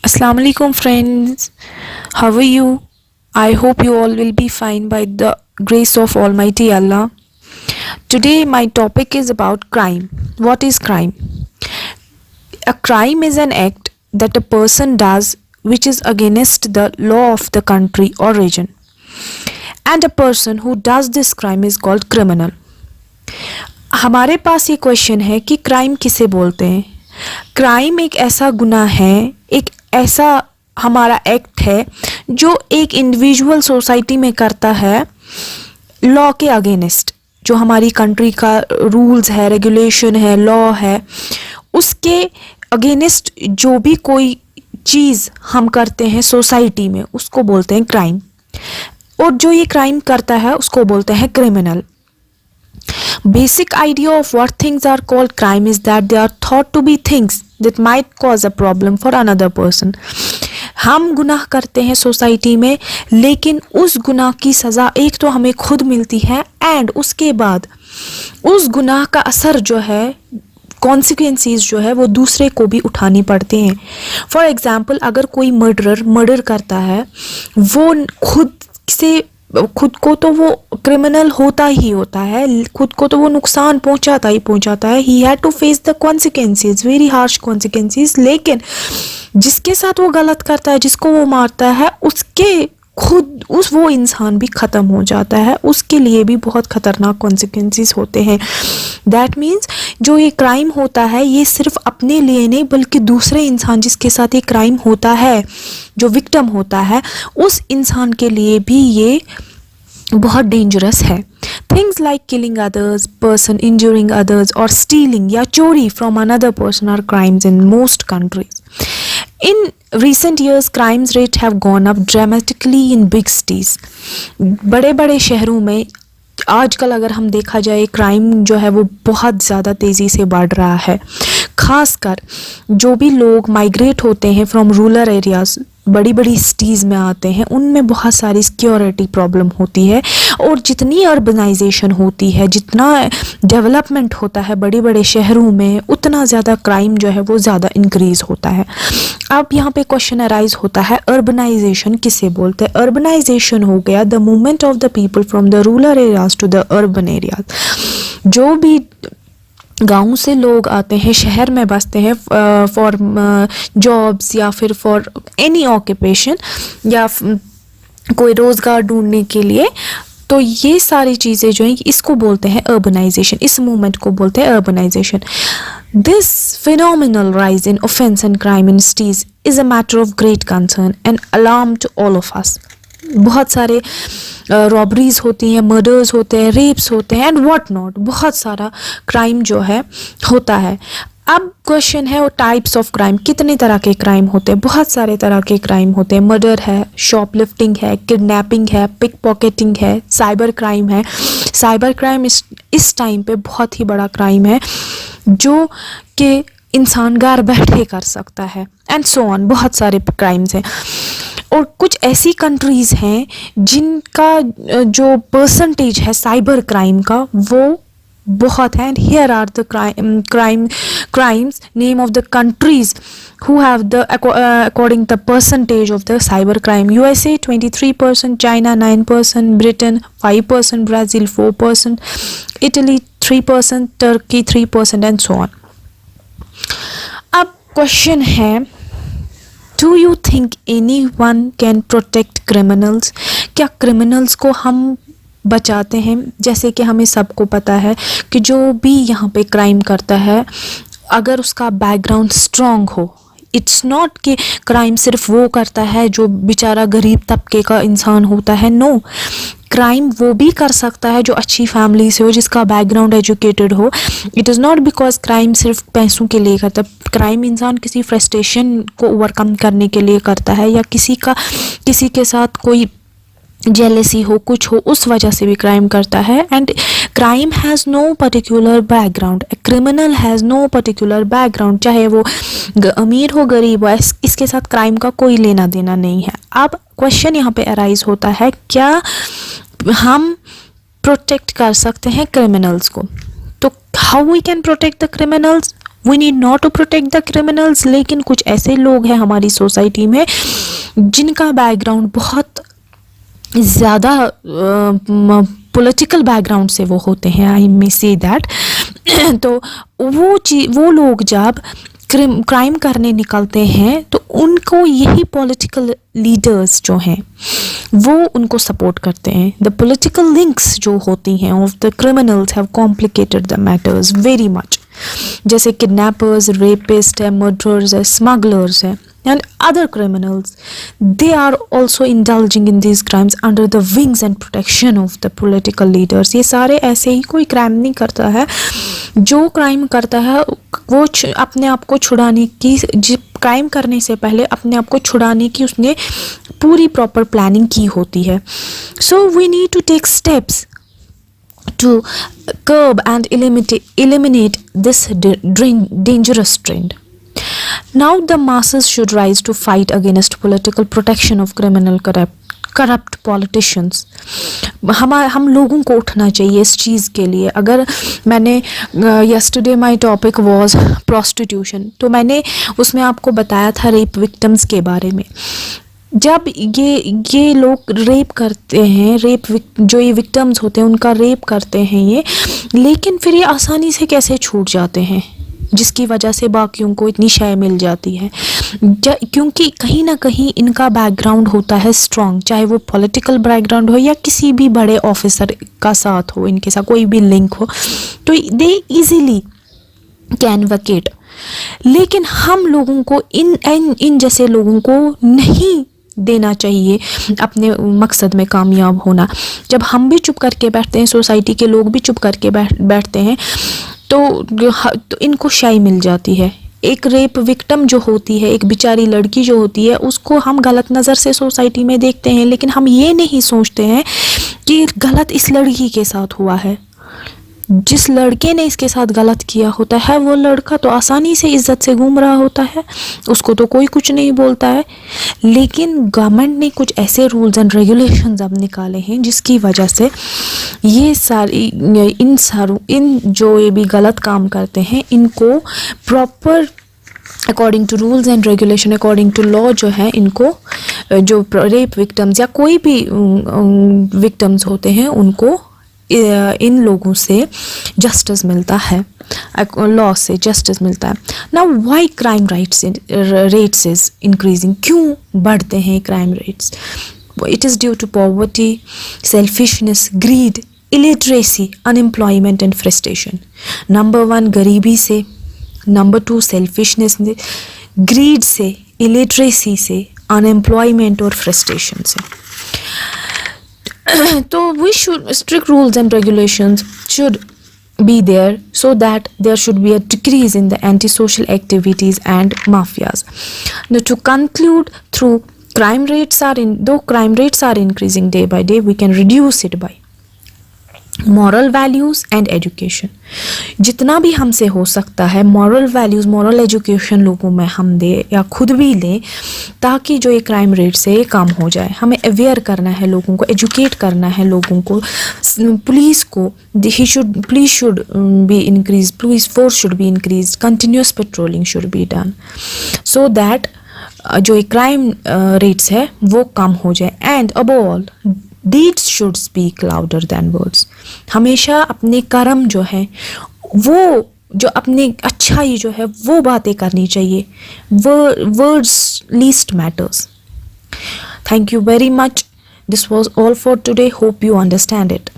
Assalamu alaikum friends. How are you? I hope you all will be fine by the grace of Almighty Allah. Today my topic is about crime. What is crime? A crime is an act that a person does which is against the law of the country or region. And a person who does this crime is called criminal. हमारे पास ये question है कि crime किसे बोलते हैं। Crime एक ऐसा गुनाह है, एक ऐसा हमारा एक्ट है जो एक इंडिविजुअल सोसाइटी में करता है लॉ के अगेंस्ट। जो हमारी कंट्री का रूल्स है, रेगुलेशन है, लॉ है, उसके अगेंस्ट जो भी कोई चीज़ हम करते हैं सोसाइटी में उसको बोलते हैं क्राइम। और जो ये क्राइम करता है उसको बोलते हैं criminal. Basic idea of what things are called crime is that they are thought to be things that might cause a problem for another person. हम गुनाह करते हैं सोसाइटी में, लेकिन उस गुनाह की सज़ा एक तो हमें खुद मिलती है एंड उसके बाद उस गुनाह का असर जो है, कॉन्सिक्वेंसीज जो है वो दूसरे को भी उठानी पड़ते हैं। फॉर एग्ज़ाम्पल, अगर कोई मर्डर करता है, वो खुद को तो वो क्रिमिनल होता ही होता है, खुद को तो वो नुकसान पहुंचाता है। He had to face the consequences, very harsh consequences. लेकिन जिसके साथ वो गलत करता है, जिसको वो मारता है, उसके खुद वो इंसान भी ख़त्म हो जाता है, उसके लिए भी बहुत ख़तरनाक कॉन्सिक्वेंसेस होते हैं। दैट मीन्स जो ये क्राइम होता है ये सिर्फ अपने लिए नहीं बल्कि दूसरे इंसान जिसके साथ ये क्राइम होता है, जो विक्टिम होता है, उस इंसान के लिए भी ये बहुत डेंजरस है। Things like killing others person, injuring others और स्टीलिंग या चोरी from another person are crimes in most countries. In recent years, crimes rate have gone up dramatically in big cities. बड़े बड़े शहरों में आजकल अगर हम देखा जाए क्राइम जो है वो बहुत ज़्यादा तेज़ी से बढ़ रहा है। खासकर जो भी लोग माइग्रेट होते हैं फ्रॉम रूरल एरियाज़, बड़ी बड़ी सिटीज़ में आते हैं, उनमें बहुत सारी सिक्योरिटी प्रॉब्लम होती है। और जितनी अर्बनाइजेशन होती है, जितना डेवलपमेंट होता है बड़े बड़े शहरों में, उतना ज़्यादा क्राइम जो है वो ज़्यादा इंक्रीज़ होता है। अब यहाँ पे क्वेश्चन अराइज होता है, अर्बनाइजेशन किसे बोलते हैं? अर्बनाइजेशन हो गया the movement of the people from the rural areas to the urban areas. जो भी गाँव से लोग आते हैं, शहर में बसते हैं फॉर जॉब्स या फिर फॉर एनी ऑक्यूपेशन या कोई रोज़गार ढूंढने के लिए, तो ये सारी चीज़ें जो हैं इसको बोलते हैं अर्बनाइजेशन। इस मूवमेंट को बोलते हैं urbanisation. This phenomenal rise in offense and crime in cities is a matter of great concern and alarm to all of us. बहुत सारे रॉबरीज होती हैं, मर्डर्स होते हैं, रेप्स होते हैं एंड व्हाट नॉट, बहुत सारा क्राइम जो है होता है। अब क्वेश्चन है वो टाइप्स ऑफ क्राइम, कितने तरह के क्राइम होते हैं? बहुत सारे तरह के क्राइम होते हैं। मर्डर है, शॉपलिफ्टिंग है, किडनैपिंग है, पिक पॉकेटिंग है, साइबर क्राइम है। साइबर क्राइम इस टाइम पे बहुत ही बड़ा क्राइम है जो कि इंसान घर बैठे कर सकता है एंड सो ऑन। बहुत सारे क्राइम्स हैं और कुछ ऐसी कंट्रीज़ हैं जिनका जो परसेंटेज है साइबर क्राइम का वो बहुत है। And here are the crimes name of the countries who have the according the percentage of the cyber crime: USA 23%, China 9%, Britain 5%, Brazil 4%, Italy 3%, Turkey 3% and so on. अब question है, do you think any one can protect criminals? क्या criminals को हम बचाते हैं? जैसे कि हमें सबको पता है कि जो भी यहाँ पे क्राइम करता है, अगर उसका बैकग्राउंड स्ट्रॉन्ग हो, इट्स नॉट कि क्राइम सिर्फ वो करता है जो बेचारा गरीब तबके का इंसान होता है। नो, क्राइम वो भी कर सकता है जो अच्छी फैमिली से हो, जिसका बैकग्राउंड एजुकेटेड हो। It is not because crime सिर्फ पैसों के लिए करता। क्राइम इंसान किसी फ्रस्ट्रेशन को ओवरकम करने के लिए करता है या किसी के साथ कोई जेलेसी हो, कुछ हो, उस वजह से भी क्राइम करता है। And crime has no particular background, criminal has no particular background, चाहे वो अमीर हो गरीब हो, इसके साथ क्राइम का कोई लेना देना नहीं है। अब क्वेश्चन यहाँ पे अराइज होता है, क्या हम प्रोटेक्ट कर सकते हैं क्रिमिनल्स को? तो how we can protect the criminals? We need not to protect the criminals, लेकिन कुछ ऐसे लोग हैं हमारी सोसाइटी में जिनका बैकग्राउंड बहुत ज़्यादा पॉलिटिकल बैकग्राउंड से वो होते हैं, आई मे से दैट। तो वो लोग जब क्राइम करने निकलते हैं तो उनको यही पॉलिटिकल लीडर्स जो हैं वो उनको सपोर्ट करते हैं। द पॉलिटिकल लिंक्स जो होती हैं of the criminals have complicated the matters very much, जैसे किडनैपर्स, रेपिस्ट है, मर्डरर्स है, स्मगलर्स है and other criminals, they are also indulging in these crimes under the wings and protection of the political leaders। ये सारे ऐसे ही, कोई crime नहीं करता है, जो क्राइम करता है वो अपने आप को छुड़ाने की, क्राइम करने से पहले अपने आप को छुड़ाने की उसने पूरी प्रॉपर प्लानिंग की होती है। So we need to take steps to curb and eliminate this dangerous trend। Now the masses should rise to fight against political protection of criminal corrupt politicians। हम लोगों को उठना चाहिए इस चीज़ के लिए। अगर मैंने yesterday my topic was prostitution, तो मैंने उसमें आपको बताया था रेप विक्टिम्स के बारे में। जब ये लोग रेप करते हैं, जो ये विक्टिम्स होते हैं उनका रेप करते हैं ये, लेकिन फिर ये आसानी से कैसे छूट जाते हैं, जिसकी वजह से बाकियों को इतनी शय मिल जाती है, क्योंकि कहीं ना कहीं इनका बैकग्राउंड होता है स्ट्रॉन्ग, चाहे वो पॉलिटिकल बैकग्राउंड हो या किसी भी बड़े ऑफिसर का साथ हो, इनके साथ कोई भी लिंक हो, तो दे इजीली कैन वकेट। लेकिन हम लोगों को इन जैसे लोगों को नहीं देना चाहिए अपने मकसद में कामयाब होना। जब हम भी चुप करके बैठते हैं, सोसाइटी के लोग भी चुप करके बैठते हैं, तो इनको शाई मिल जाती है। एक रेप विक्टिम जो होती है, एक बेचारी लड़की जो होती है, उसको हम गलत नज़र से सोसाइटी में देखते हैं, लेकिन हम ये नहीं सोचते हैं कि गलत इस लड़की के साथ हुआ है। जिस लड़के ने इसके साथ गलत किया होता है वो लड़का तो आसानी से इज्जत से घूम रहा होता है, उसको तो कोई कुछ नहीं बोलता है। लेकिन गवर्नमेंट ने कुछ ऐसे रूल्स एंड रेगुलेशंस अब निकाले हैं जिसकी वजह से ये इन जो ये भी गलत काम करते हैं, इनको proper according to rules and regulation, according to law जो है, इनको जो रेप विक्टिम्स या कोई भी विक्टिम्स होते हैं उनको इन लोगों से जस्टिस मिलता है, लॉ से जस्टिस मिलता है। Now why crime rates is increasing, क्यों बढ़ते हैं crime rates? It is due to poverty, selfishness, greed, illiteracy, unemployment and frustration. Number 1 गरीबी से, नंबर 2 सेल्फिशनेस से, ग्रीड से, इलिटरेसी से, अनएम्प्लॉयमेंट और फ्रस्ट्रेशन से। तो we should, strict rules and regulations should be there so that there should be a decrease in the antisocial activities and mafias. Now to conclude, though crime rates are increasing day by day, we can reduce it by moral values and education. जितना भी हमसे हो सकता है moral values, moral education लोगों में हम दे या खुद भी लें, ताकि जो ये क्राइम रेट से ये कम हो जाए। हमें अवेयर करना है लोगों को, एजुकेट करना है लोगों को। पुलिस को police should be increase, police force should be increase, continuous patrolling should be done so that जो ये क्राइम रेट्स है वो कम हो जाए। And above all deeds should speak louder than words। हमेशा अपने कर्म जो है वो, जो अपने अच्छाई जो है वो बातें करनी चाहिए। Words least matters। Thank you very much। This was all for today। Hope you understand it।